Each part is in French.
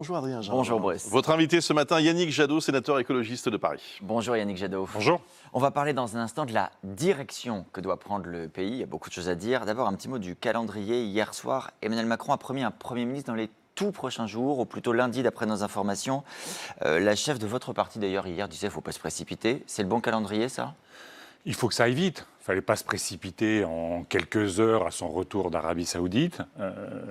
Bonjour Adrien Jean. Bonjour Brice. Votre invité ce matin, Yannick Jadot, sénateur écologiste de Paris. Bonjour Yannick Jadot. Bonjour. On va parler dans un instant de la direction que doit prendre le pays. Il y a beaucoup de choses à dire. D'abord, un petit mot du calendrier. Hier soir, Emmanuel Macron a promis un Premier ministre dans les tout prochains jours, ou plutôt lundi d'après nos informations. La chef de votre parti d'ailleurs hier disait qu'il ne faut pas se précipiter. C'est le bon calendrier ça ? Il faut que ça aille vite. Il ne fallait pas se précipiter en quelques heures à son retour d'Arabie Saoudite.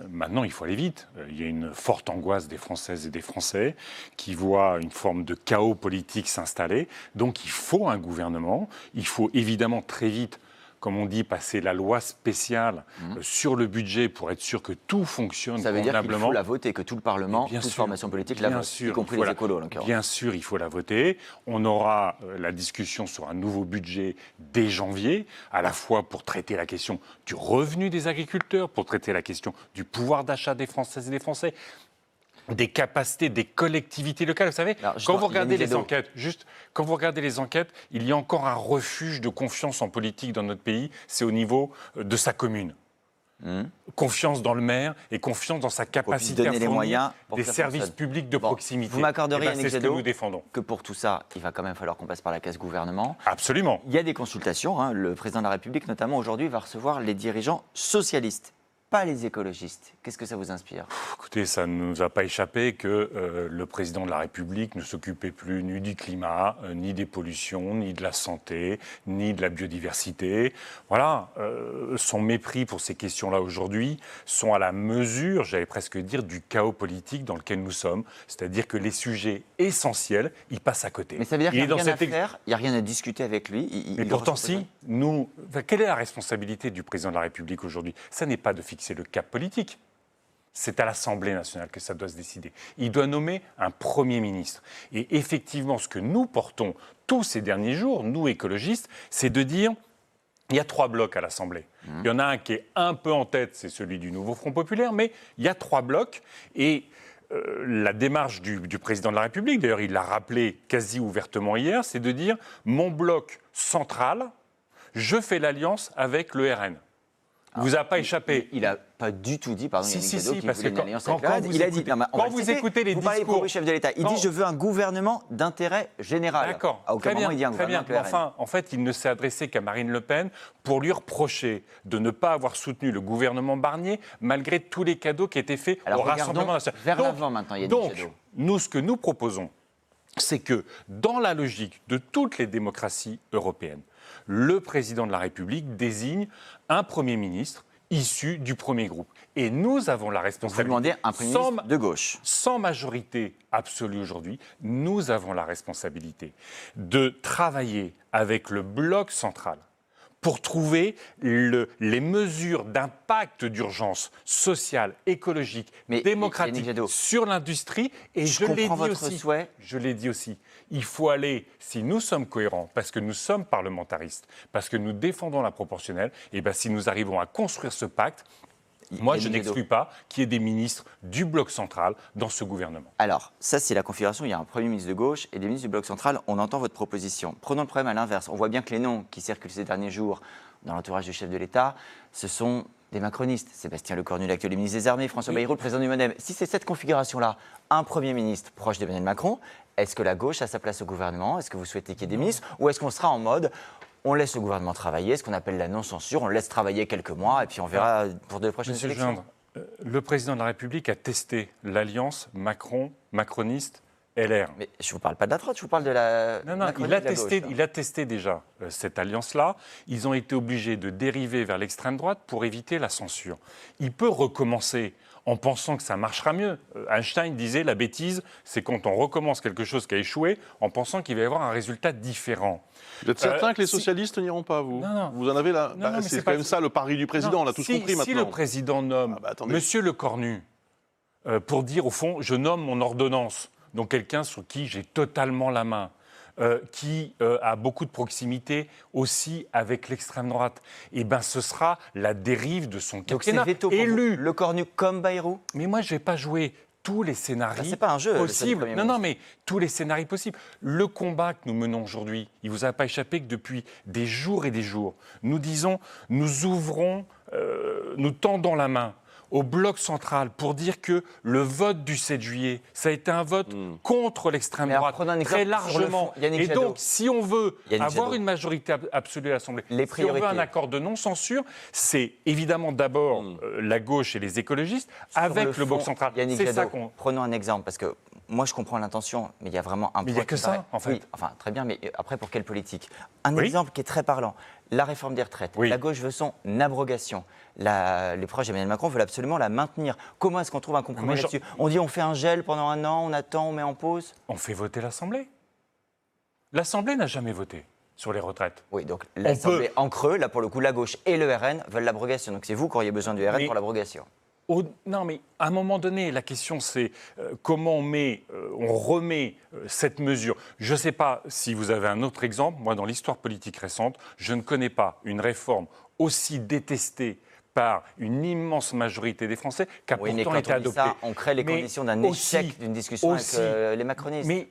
Maintenant, il faut aller vite. Il y a une forte angoisse des Françaises et des Français qui voient une forme de chaos politique s'installer. Donc, il faut un gouvernement. Il faut évidemment très vite, comme on dit, passer la loi spéciale sur le budget pour être sûr que tout fonctionne Ça veut dire qu'il convenablement. faut la voter, que tout le Parlement, Bien toute sûr, formation politique la vote, y compris les écolos en l'occurrence. Bien sûr, il faut la voter. On aura la discussion sur un nouveau budget dès janvier, à la fois pour traiter la question du revenu des agriculteurs, pour traiter la question du pouvoir d'achat des Françaises et des Français, des capacités des collectivités locales. Vous savez, quand vous regardez les enquêtes, il y a encore un refuge de confiance en politique dans notre pays, c'est au niveau de sa commune. Confiance dans le maire et confiance dans sa capacité à fournir des services publics de proximité. Vous m'accorderiez, Yannick c'est ce que Jadot, nous défendons. que pour tout ça, il va quand même falloir qu'on passe par la case gouvernement. Absolument. Il y a des consultations. Le président de la République, notamment aujourd'hui, va recevoir les dirigeants socialistes, pas les écologistes. Qu'est-ce que ça vous inspire ? Écoutez, ça ne nous a pas échappé que le président de la République ne s'occupait plus ni du climat, ni des pollutions, ni de la santé, ni de la biodiversité. Voilà, son mépris pour ces questions-là aujourd'hui sont à la mesure, j'allais presque dire, du chaos politique dans lequel nous sommes. C'est-à-dire que les sujets essentiels, ils passent à côté. Mais ça veut dire qu'il n'y a rien à faire, il n'y a rien à discuter avec lui. Mais pourtant, si, quelle est la responsabilité du président de la République aujourd'hui ? Ça n'est pas de fixer le cap politique. C'est à l'Assemblée nationale que ça doit se décider. Il doit nommer un Premier ministre. Et effectivement, ce que nous portons tous ces derniers jours, nous écologistes, c'est de dire il y a 3 blocs à l'Assemblée. Il y en a un qui est un peu en tête, c'est celui du Nouveau Front Populaire, mais il y a 3 blocs. Et la démarche du président de la République, d'ailleurs il l'a rappelé quasi ouvertement hier, c'est de dire mon bloc central, je fais l'alliance avec le RN. Vous a pas échappé. Il n'a pas du tout dit, pardon, Yannick Jadot, qu'il voulait une alliance avec quand le RN. Il a dit, quand vous écoutez les vous parlez discours... pour le chef de l'État, il dit je veux un gouvernement d'intérêt général. D'accord, À aucun moment il dit un gouvernement avec le RN. Enfin, en fait, il ne s'est adressé qu'à Marine Le Pen pour lui reprocher de ne pas avoir soutenu le gouvernement Barnier malgré tous les cadeaux qui étaient faits au Rassemblement national. Vers l'avant maintenant, Yannick Jadot. Donc, ce que nous proposons, c'est que dans la logique de toutes les démocraties européennes, le président de la République désigne un Premier ministre issu du premier groupe. Et nous avons la responsabilité... Vous demandez un Premier ministre de gauche. Sans majorité absolue aujourd'hui, nous avons la responsabilité de travailler avec le bloc central pour trouver les mesures d'impact d'urgence sociale, écologique, démocratique sur l'industrie. Et je l'ai dit aussi, il faut aller, si nous sommes cohérents, parce que nous sommes parlementaristes, parce que nous défendons la proportionnelle, et bien si nous arrivons à construire ce pacte, moi, je n'exclus pas qu'il y ait des ministres du bloc central dans ce gouvernement. Alors, ça, c'est la configuration. Il y a un Premier ministre de gauche et des ministres du bloc central. On entend votre proposition. Prenons le problème à l'inverse. On voit bien que les noms qui circulent ces derniers jours dans l'entourage du chef de l'État, ce sont des macronistes. Sébastien Lecornu, l'actuel ministre des Armées, François Bayrou, le président du MoDem. Si c'est cette configuration-là, un Premier ministre proche d'Emmanuel Macron, est-ce que la gauche a sa place au gouvernement ? Est-ce que vous souhaitez qu'il y ait des ministres ? Ou est-ce qu'on sera en mode... On laisse le gouvernement travailler, ce qu'on appelle la non-censure, on le laisse travailler quelques mois et puis on verra pour de prochaines élections. Monsieur Gendre, le président de la République a testé l'alliance macroniste LR. Mais je ne vous parle pas de la droite, je vous parle de la... Non, il a testé déjà cette alliance-là. Ils ont été obligés de dériver vers l'extrême droite pour éviter la censure. Il peut recommencer en pensant que ça marchera mieux. Einstein disait la bêtise, c'est quand on recommence quelque chose qui a échoué en pensant qu'il va y avoir un résultat différent. Vous êtes certain que les socialistes n'iront pas, vous ? Non. Vous en avez là. C'est quand même ça le pari du président, on l'a tous compris maintenant. Si le président nomme Monsieur Lecornu pour dire au fond, je nomme mon ordonnance, donc quelqu'un sur qui j'ai totalement la main, qui a beaucoup de proximité aussi avec l'extrême droite, et ben ce sera la dérive de son quinquennat. Donc c'est veto pour élu. Vous, Lecornu comme Bayrou ? Mais moi, je ne vais pas jouer tous les scénarios c'est pas un jeu, possibles. Non, mais tous les scénarios possibles. Le combat que nous menons aujourd'hui, il ne vous a pas échappé que depuis des jours et des jours, nous disons, nous ouvrons, nous tendons la main au bloc central pour dire que le vote du 7 juillet, ça a été un vote contre l'extrême droite, très largement. Et donc, si on veut avoir une majorité absolue à l'Assemblée, si on veut un accord de non-censure, c'est évidemment d'abord la gauche et les écologistes avec le bloc central. C'est ça qu'on... Prenons un exemple, parce que moi, je comprends l'intention, mais il y a vraiment un point. Mais il n'y a que ça, en fait. Oui, enfin, très bien, mais après, pour quelle politique? Un exemple qui est très parlant, la réforme des retraites. La gauche veut son abrogation. Les proches d'Emmanuel Macron veulent absolument la maintenir. Comment est-ce qu'on trouve un compromis là-dessus? On dit on fait un gel pendant un an, on attend, on met en pause? On fait voter l'Assemblée. L'Assemblée n'a jamais voté sur les retraites. Oui, donc l'Assemblée en creux, là pour le coup, la gauche et le RN veulent l'abrogation. Donc c'est vous qui auriez besoin du RN pour l'abrogation. Non, mais à un moment donné, la question c'est comment on remet cette mesure. Je ne sais pas si vous avez un autre exemple. Moi, dans l'histoire politique récente, je ne connais pas une réforme aussi détestée par une immense majorité des Français qui a pourtant été adoptée. Ça, on crée les conditions d'un échec d'une discussion avec les macronistes. Mais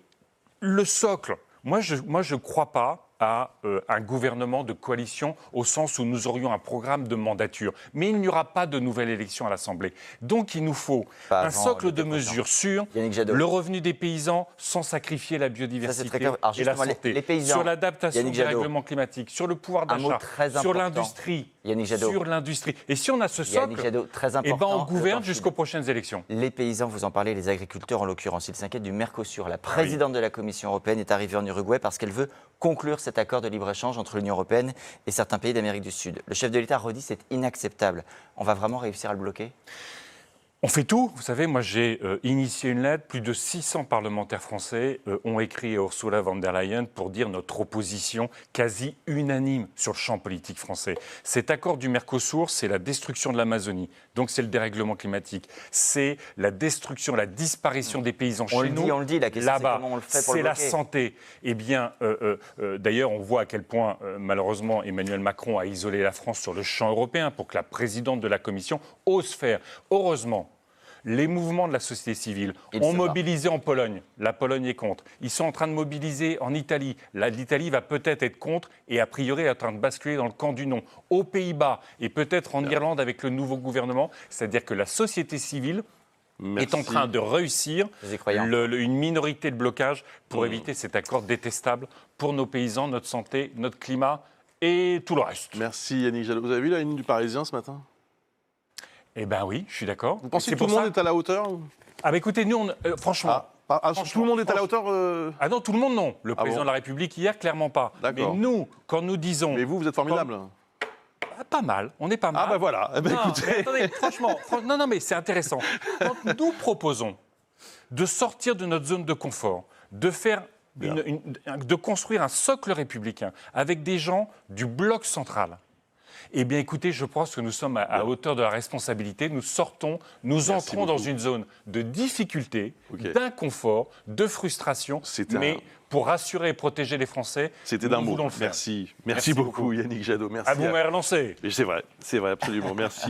le socle, moi je ne crois pas à un gouvernement de coalition au sens où nous aurions un programme de mandature. Mais il n'y aura pas de nouvelle élection à l'Assemblée. Donc il nous faut un socle de mesures sur le revenu des paysans sans sacrifier la biodiversité et la santé, sur l'adaptation des règlements climatiques, sur le pouvoir d'achat, sur l'industrie. Et si on a ce socle, on gouverne jusqu'aux prochaines élections. Les paysans, vous en parlez, les agriculteurs en l'occurrence, ils s'inquiètent du Mercosur. La présidente de la Commission européenne est arrivée en Uruguay parce qu'elle veut conclure cet accord de libre-échange entre l'Union européenne et certains pays d'Amérique du Sud. Le chef de l'État redit c'est inacceptable. On va vraiment réussir à le bloquer? On fait tout. Vous savez, moi j'ai initié une lettre. Plus de 600 parlementaires français ont écrit à Ursula von der Leyen pour dire notre opposition quasi unanime sur le champ politique français. Cet accord du Mercosur, c'est la destruction de l'Amazonie. Donc c'est le dérèglement climatique. C'est la destruction, la disparition des paysans chez nous. On le dit, la question c'est comment on le fait pour le bloquer. C'est la santé. Eh bien, d'ailleurs, on voit à quel point, malheureusement, Emmanuel Macron a isolé la France sur le champ européen pour que la présidente de la Commission ose faire. Heureusement, les mouvements de la société civile ont mobilisé en Pologne. La Pologne est contre. Ils sont en train de mobiliser en Italie. L'Italie va peut-être être contre et a priori est en train de basculer dans le camp du non. Aux Pays-Bas et peut-être en Irlande avec le nouveau gouvernement. C'est-à-dire que la société civile est en train de réussir une minorité de blocage pour éviter cet accord détestable pour nos paysans, notre santé, notre climat et tout le reste. Merci Yannick Jadot. Vous avez vu la ligne du Parisien ce matin? Eh bien oui, je suis d'accord. Vous pensez que tout le monde est à la hauteur? Ah bah écoutez, nous, franchement... tout le monde est à la hauteur Ah non, tout le monde non. Le président de la République hier, clairement pas. Mais nous, quand nous disons... Mais vous êtes formidable. Pas mal, on est pas mal. Ah ben voilà, écoutez... Mais attendez, franchement, non mais c'est intéressant. Quand nous proposons de sortir de notre zone de confort, de faire... de construire un socle républicain avec des gens du bloc central. Eh bien, écoutez, je pense que nous sommes à hauteur de la responsabilité. Nous sortons, nous entrons dans une zone de difficulté, d'inconfort, de frustration. Mais pour rassurer et protéger les Français, c'était d'un mot. Merci beaucoup, Yannick Jadot. Merci. À vous m'avez relancé. C'est vrai, absolument. Merci.